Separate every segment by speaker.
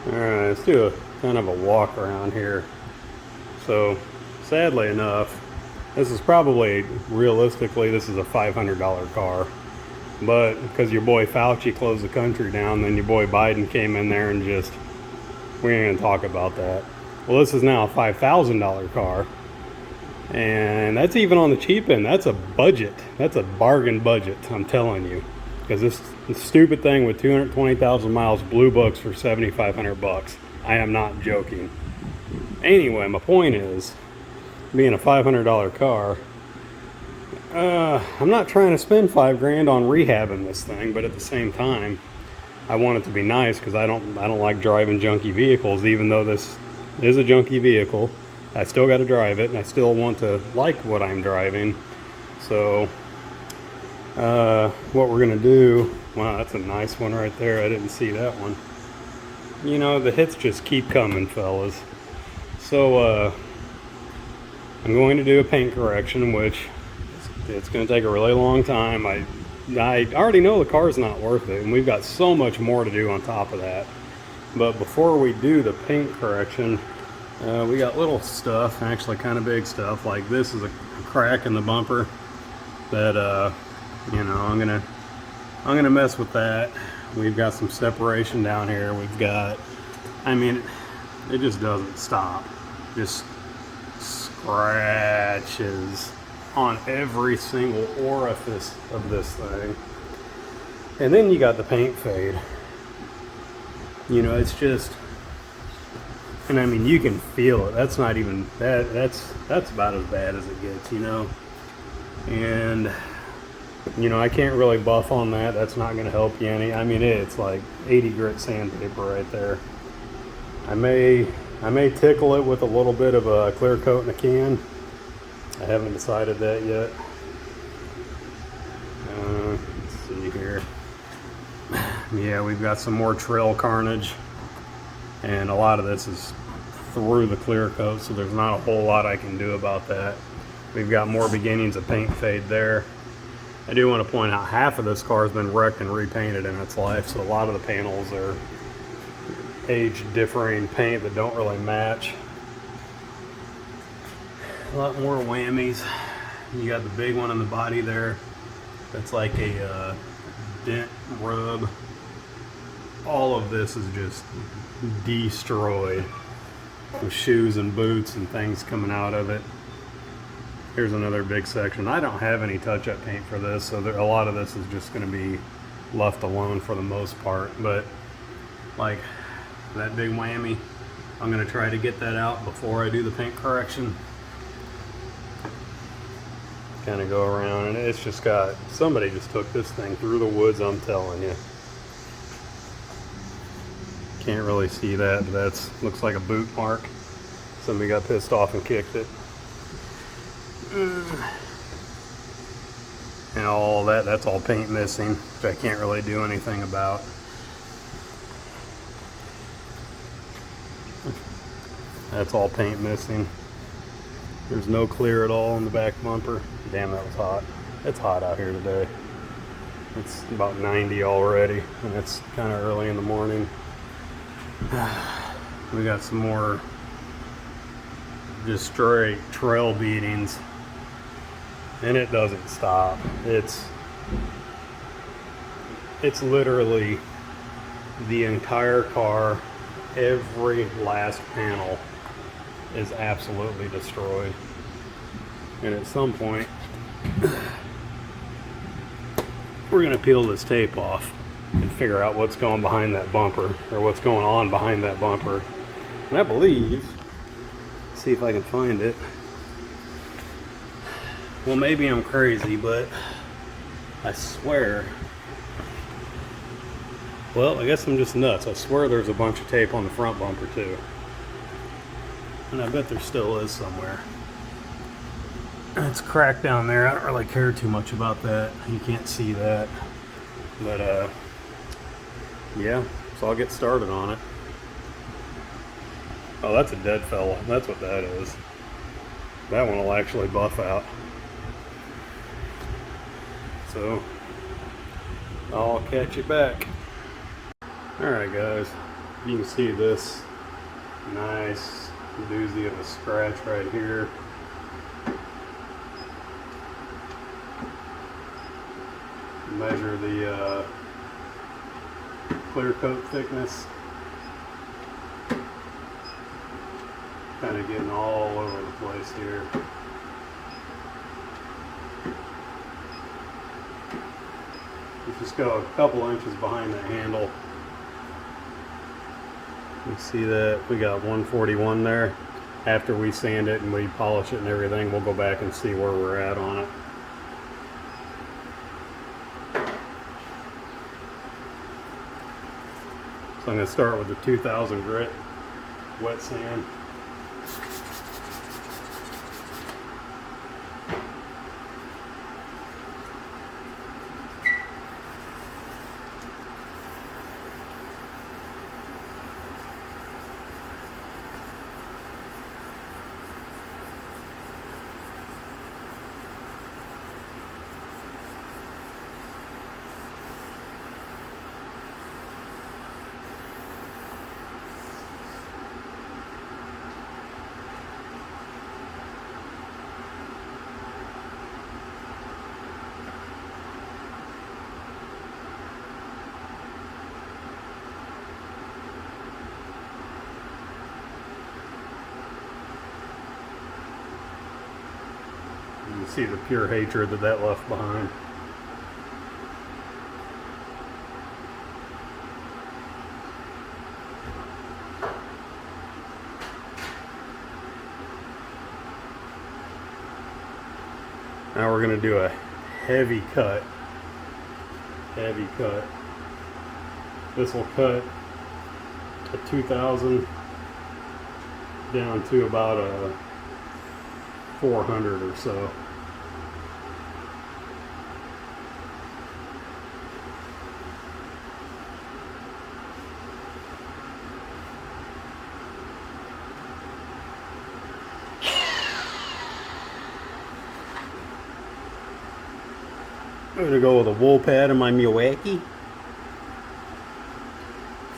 Speaker 1: Alright, let's do a kind of a walk around here. So, sadly enough, this is probably, realistically, this is a $500 car. But because your boy Fauci closed the country down, then your boy Biden came in there and just, we ain't gonna talk about that. Well, this is now a $5,000 car. And that's even on the cheap end. That's a budget. That's a bargain budget, I'm telling you. Because this stupid thing with 220,000 miles blue books for 7,500 bucks. I am not joking. Anyway, my point is, being a $500 car, I'm not trying to spend $5,000 on rehabbing this thing, but at the same time, I want it to be nice because I don't like driving junky vehicles. Even though this is a junky vehicle, I still got to drive it, and I still want to like what I'm driving. So, what we're gonna do? Wow, that's a nice one right there. I didn't see that one. You know, the hits just keep coming, fellas. So, I'm going to do a paint correction, which it's going to take a really long time. I already know the car's not worth it, and we've got so much more to do on top of that. But before we do the paint correction, we got little stuff, actually kind of big stuff, like this is a crack in the bumper that, you know, I'm gonna mess with that. We've got some separation down here. We've got, I mean, it just doesn't stop. Just scratches on every single orifice of this thing. And then you got the paint fade. You know, it's just, and I mean, you can feel it. That's not even, that's about as bad as it gets, you know. And, you know, I can't really buff on that. That's not going to help you any. I mean, it's like 80 grit sandpaper right there. I may tickle it with a little bit of a clear coat in a can. I haven't decided that yet. Let's see here. Yeah, we've got some more trail carnage, and a lot of this is through the clear coat, so there's not a whole lot I can do about that. We've got more beginnings of paint fade there. I do want to point out half of this car has been wrecked and repainted in its life, so a lot of the panels are age differing paint that don't really match. A lot more whammies. You got the big one on the body there. That's like a dent rub. All of this is just destroyed with shoes and boots and things coming out of it. Here's another big section. I don't have any touch-up paint for this, so a lot of this is just going to be left alone for the most part. But like that big whammy, I'm going to try to get that out before I do the paint correction. Kind of go around, and it's just got, somebody just took this thing through the woods, I'm telling you. Can't really see that, but that's, looks like a boot mark. Somebody got pissed off and kicked it. And all that's all paint missing, which I can't really do anything about. That's all paint missing. There's no clear at all in the back bumper. Damn, that was hot. It's hot out here today. It's about 90 already, and it's kind of early in the morning. We got some more just straight trail beatings, and it doesn't stop. It's literally the entire car, every last panel is absolutely destroyed. And at some point, we're gonna peel this tape off and figure out what's going behind that bumper, or what's going on behind that bumper. And I believe, see if I can find it. Well, maybe I'm crazy, but I swear, well, I guess I'm just nuts. I swear there's a bunch of tape on the front bumper too. And I bet there still is somewhere. It's cracked down there. I don't really care too much about that. You can't see that. But, yeah, so I'll get started on it. Oh, that's a dead fella. That's what that is. That one will actually buff out. So, I'll catch you back. Alright guys, You can see this nice doozy of a scratch right here. Measure the clear coat thickness. Kind of getting all over the place here. Just go a couple inches behind the handle. You see that we got 141 there. After we sand it and we polish it and everything, we'll go back and see where we're at on it. So I'm going to start with the 2000 grit wet sand. You can see the pure hatred that left behind. Now we're going to do a heavy cut. Heavy cut. This will cut a 2000 down to about a 400 or so. I'm going to go with a wool pad in my Milwaukee.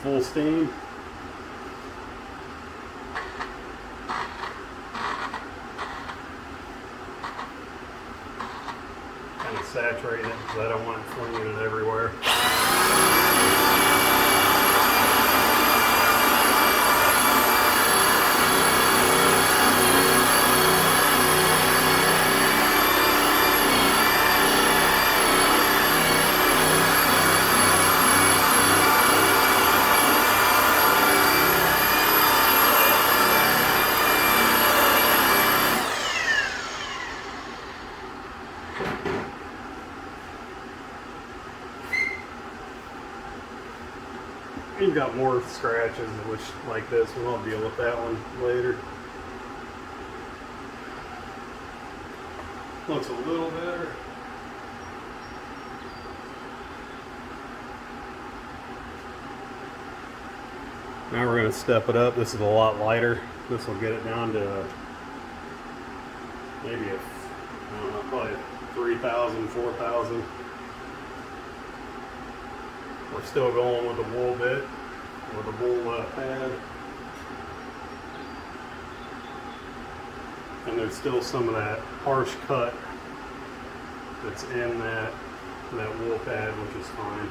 Speaker 1: Full steam. Kind of saturate it because I don't want it flinging it everywhere. You've got more scratches, which like this one, I'll deal with that one later. Looks a little better. Now we're going to step it up. This is a lot lighter. This will get it down to maybe I don't know, probably 3,000, 4,000. We're still going with the wool bit, with the wool pad. And there's still some of that harsh cut that's in that wool pad, which is fine.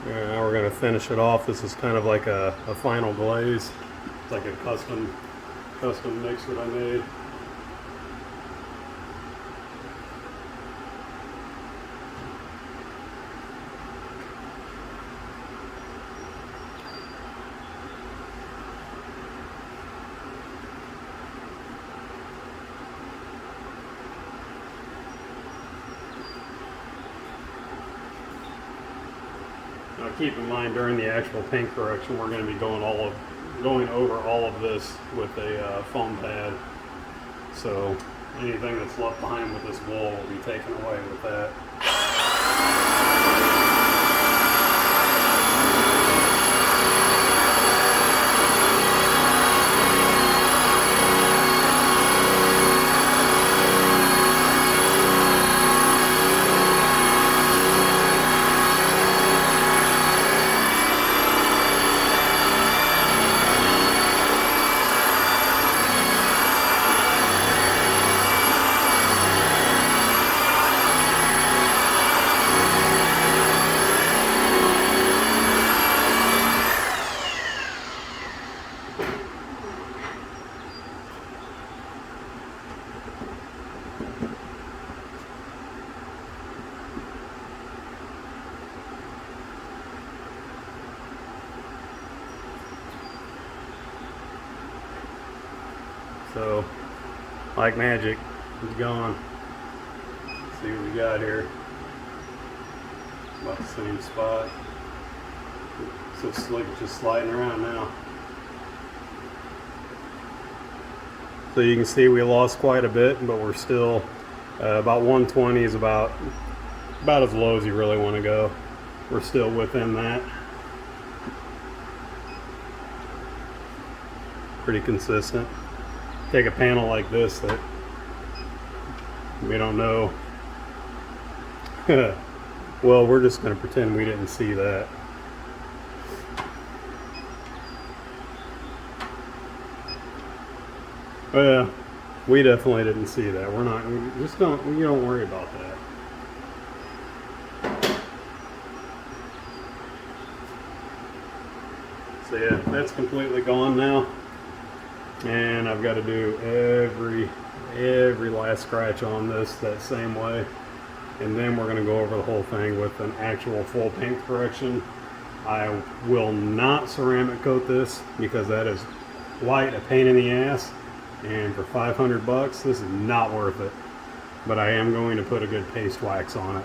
Speaker 1: Now we're going to finish it off. This is kind of like a final glaze. It's like a custom mix that I made. Now keep in mind during the actual paint correction, we're going to be going over all of this with a foam pad. So anything that's left behind with this wool will be taken away with that. So, like magic, it's gone. Let's see what we got here. About the same spot. So slick, just sliding around now. So you can see we lost quite a bit, but we're still about 120 is about as low as you really want to go. We're still within that. Pretty consistent. Take a panel like this that we don't know. Well, we're just going to pretend we didn't see that. Well, we definitely didn't see that. You don't worry about that. So yeah, that's completely gone now. And I've got to do every last scratch on this that same way. And then we're going to go over the whole thing with an actual full paint correction. I will not ceramic coat this because that is quite a pain in the ass. And for 500 bucks, this is not worth it. But I am going to put a good paste wax on it.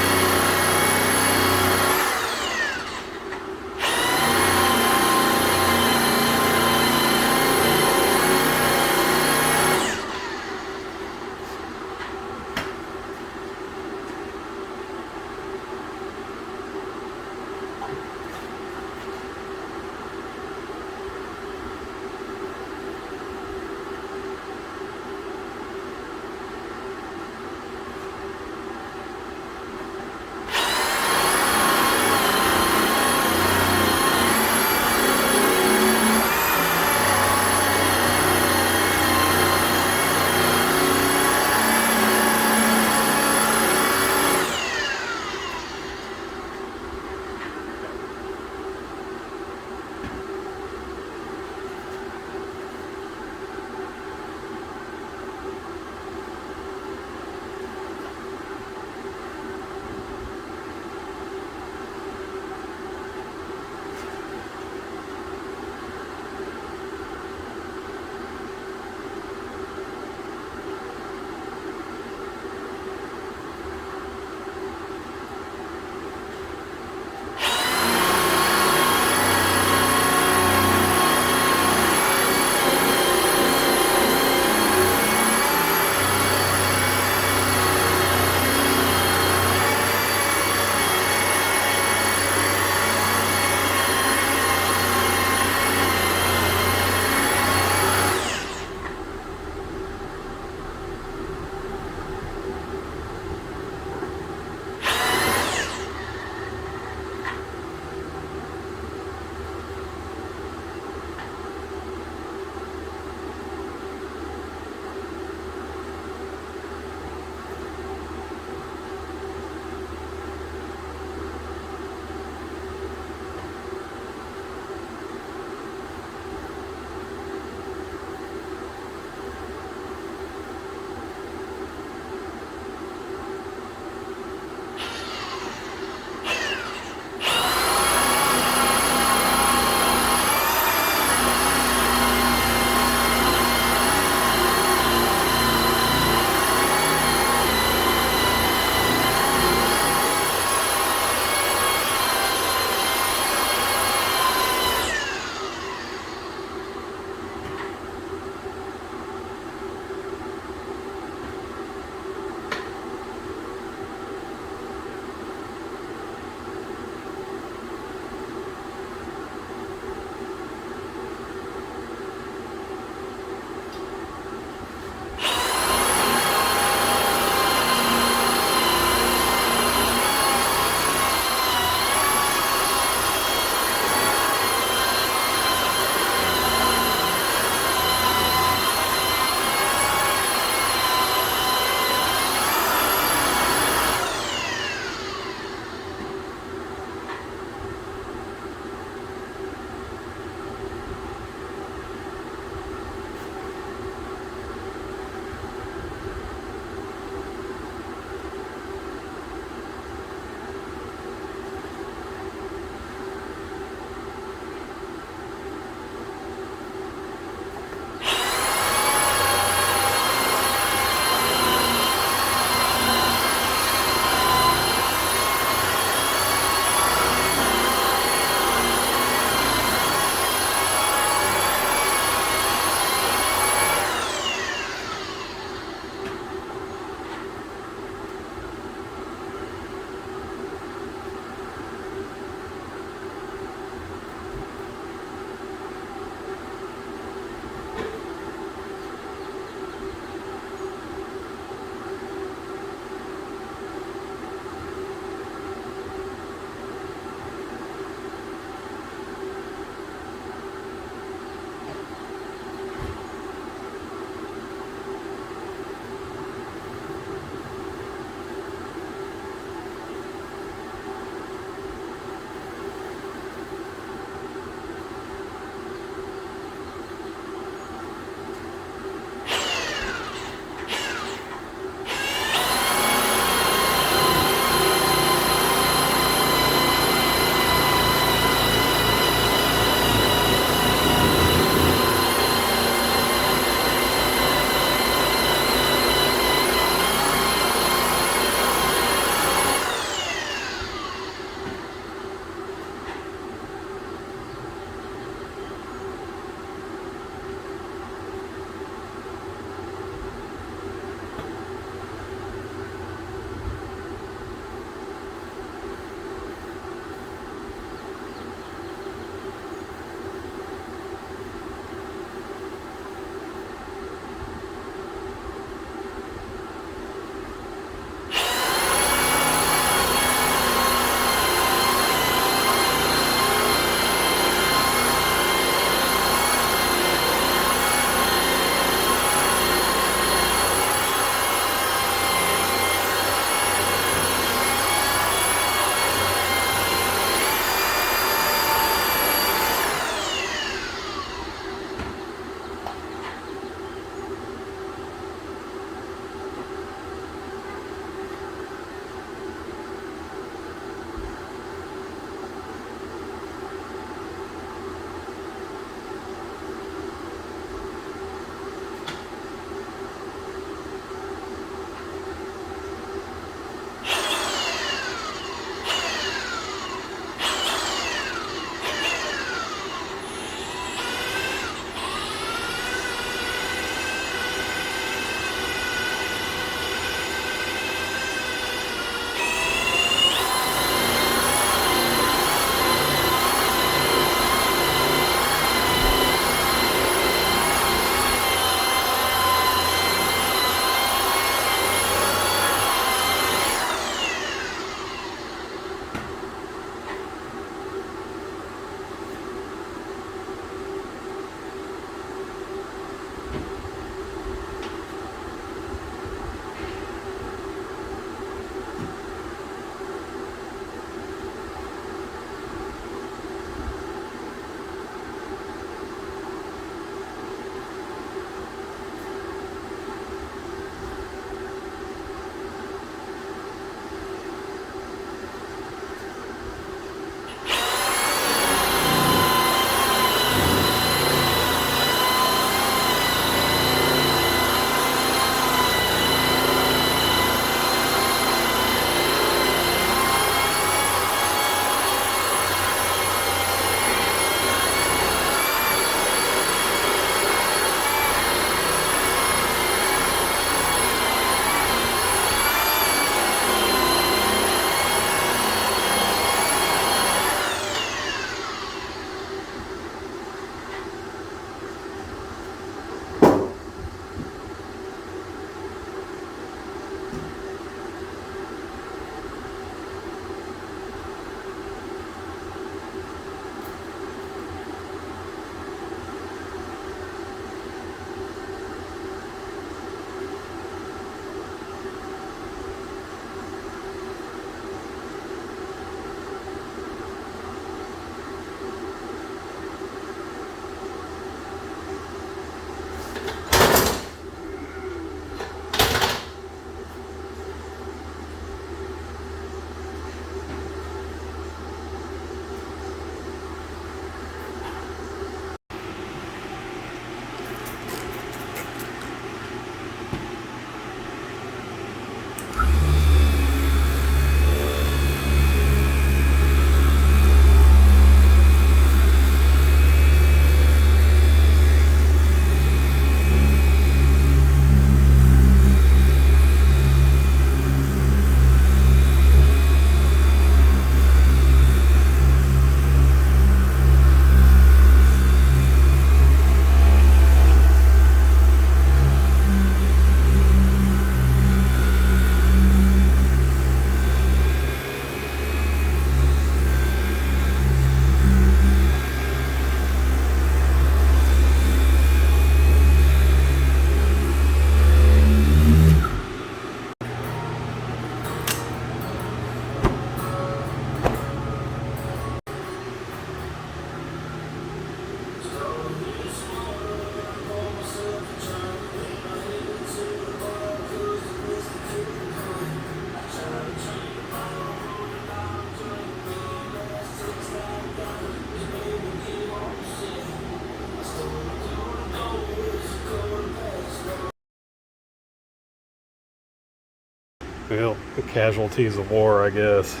Speaker 1: Well, the casualties of war, I guess.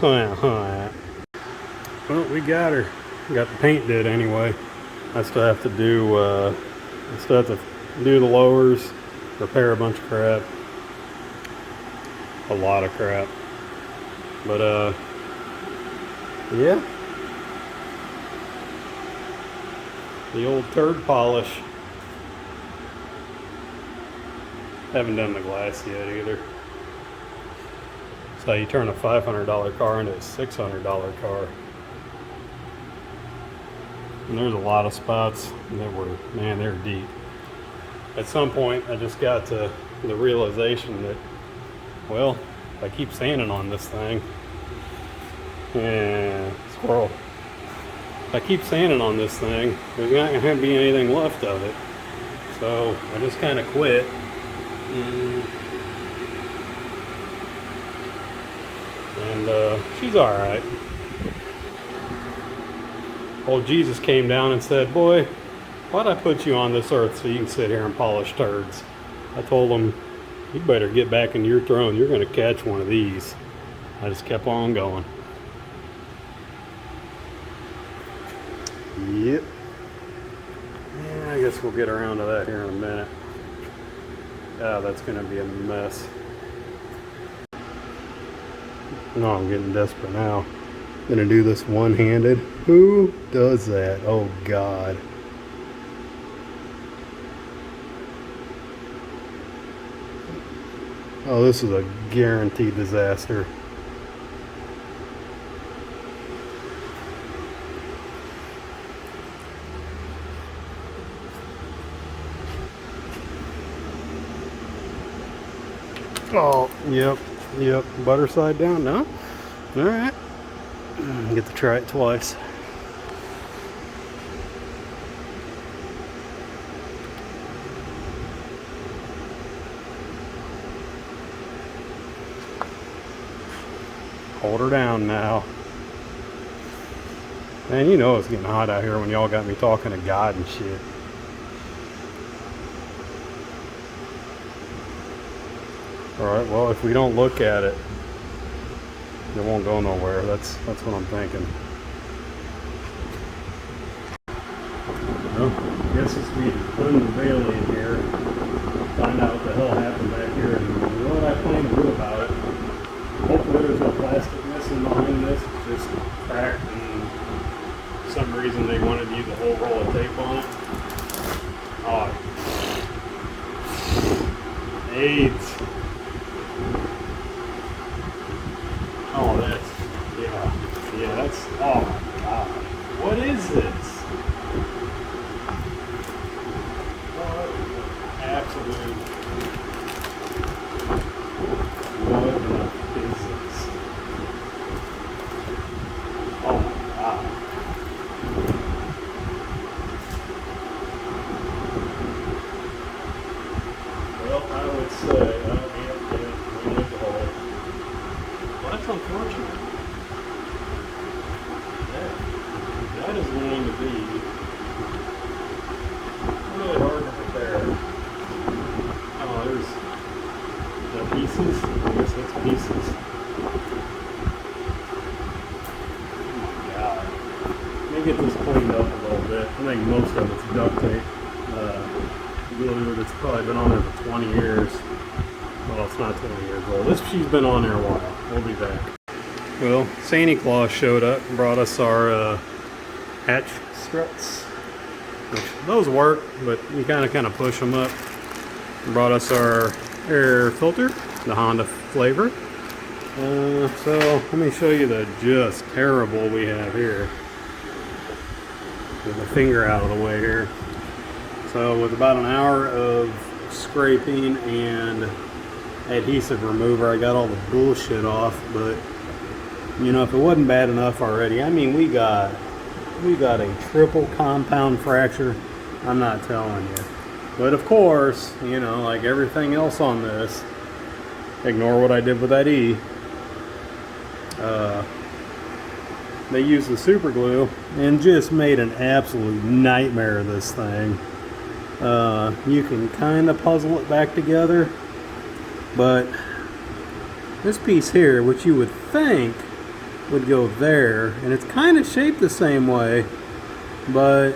Speaker 1: Well, we got her. Got the paint did anyway. I still have to do the lowers, repair a bunch of crap. A lot of crap. But yeah. The old turd polish. Haven't done the glass yet either. So you turn a $500 car into a $600 car. And there's a lot of spots that were, man, they're deep. At some point, I just got to the realization that, well, if I keep sanding on this thing, and squirrel. If I keep sanding on this thing, there's not going to be anything left of it. So I just kind of quit. And she's all right. Old Jesus came down and said, "Boy, why'd I put you on this earth so you can sit here and polish turds?" I told him, "You better get back in your throne. You're going to catch one of these." I just kept on going. Yep. Yeah, I guess we'll get around to that here in a minute. Oh, that's going to be a mess. No, I'm getting desperate now. I'm going to do this one-handed. Who does that? Oh, God. Oh, this is a guaranteed disaster. Oh, yep. Butter side down, no? All right. Get to try it twice. Hold her down now. Man, you know it's getting hot out here when y'all got me talking to God and shit. Alright, well, if we don't look at it, it won't go nowhere. That's what I'm thinking. Well, I guess it's me unveiling here. Find out what the hell happened back here and what I plan to do about it. Hopefully there's no plastic missing behind this. It's just cracked and for some reason they wanted to use a whole roll of tape on it. Oh. AIDS. Oh, that's, oh my God. What is this? What absolute, what is this? Oh my God. Well, I would say, well, that's unfortunate. That is going to be really hard to repair. Oh, there's the pieces. I guess that's pieces. Oh my God. Let me get this cleaned up a little bit. I think most of it's duct tape. Glue that's probably been on there for 20 years. Well, it's not 20 years old. She's been on there a while. We'll be back. Well, Santa Claus showed up and brought us our hatch struts. Which, those work, but you kind of push them up. Brought us our air filter, the Honda flavor. So let me show you the just terrible we have here. Get my finger out of the way here. So with about an hour of scraping and adhesive remover, I got all the bullshit off. But you know, if it wasn't bad enough already, I mean, we got a triple compound fracture. I'm not telling you. But of course, you know, like everything else on this, ignore what I did with that E. They used the super glue and just made an absolute nightmare of this thing. You can kind of puzzle it back together, but this piece here, which you would think would go there, and it's kind of shaped the same way, but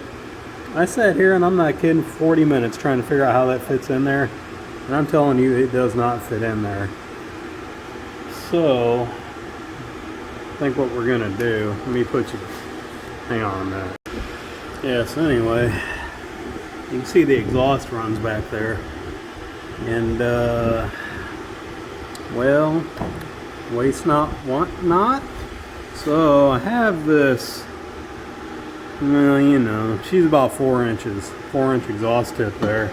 Speaker 1: I sat here and I'm not kidding, 40 minutes trying to figure out how that fits in there, and I'm telling you it does not fit in there. So I think what we're gonna do, let me put you, hang on a minute. Yeah, so anyway, you can see the exhaust runs back there, and well, waste not, want not. So I have this, well, you know, she's about 4 inches, 4-inch exhaust tip there.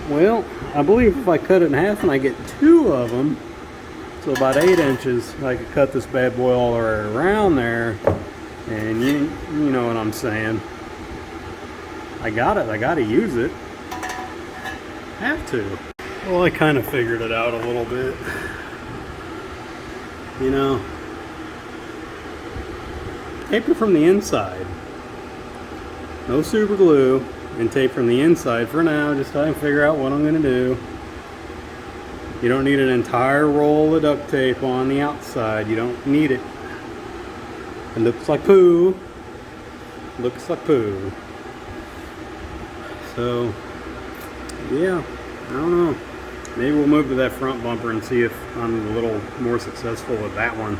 Speaker 1: Well, I believe if I cut it in half and I get 2 of them, so about 8 inches, I could cut this bad boy all the way around there, and you know what I'm saying. I got it, I gotta use it. Have to. Well, I kind of figured it out a little bit. You know, tape it from the inside. No super glue, and tape from the inside for now, just so I can figure out what I'm gonna do. You don't need an entire roll of duct tape on the outside. You don't need it. It looks like poo. Looks like poo. So, yeah, I don't know. Maybe we'll move to that front bumper and see if I'm a little more successful with that one.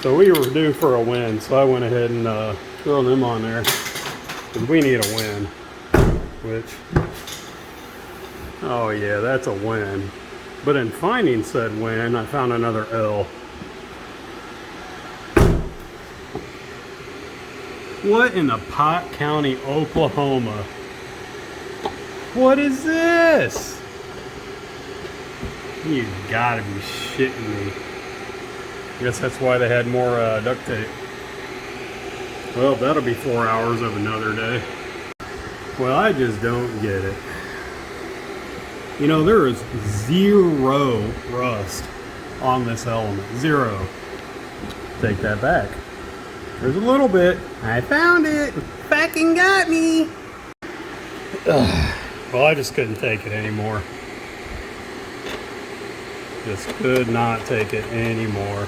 Speaker 1: So we were due for a win, so I went ahead and threw them on there. Because we need a win. Which, oh yeah, that's a win. But in finding said win, I found another L. What in the Pot County, Oklahoma? What is this? You gotta be shitting me. I guess that's why they had more duct tape. Well, that'll be 4 hours of another day. Well, I just don't get it. You know, there is 0 rust on this element. 0. Take that back. There's a little bit. I found it. Fucking got me. Ugh. Well, I just couldn't take it anymore. Just could not take it anymore.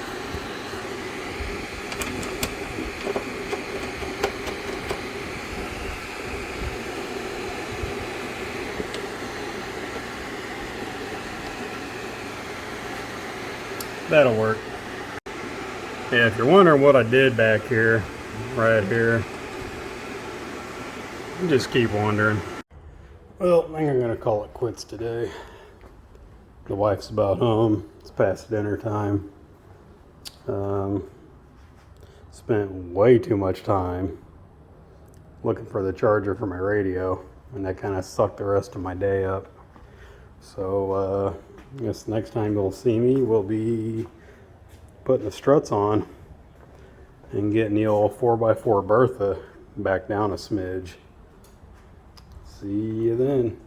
Speaker 1: That'll work. Yeah, if you're wondering what I did back here, right here, just keep wondering. Well, I think I'm gonna call it quits today. The wife's about home. It's past dinner time. Spent way too much time looking for the charger for my radio, and that kind of sucked the rest of my day up. So I guess next time you'll see me, we'll be putting the struts on and getting the old 4x4 Bertha back down a smidge. See you then.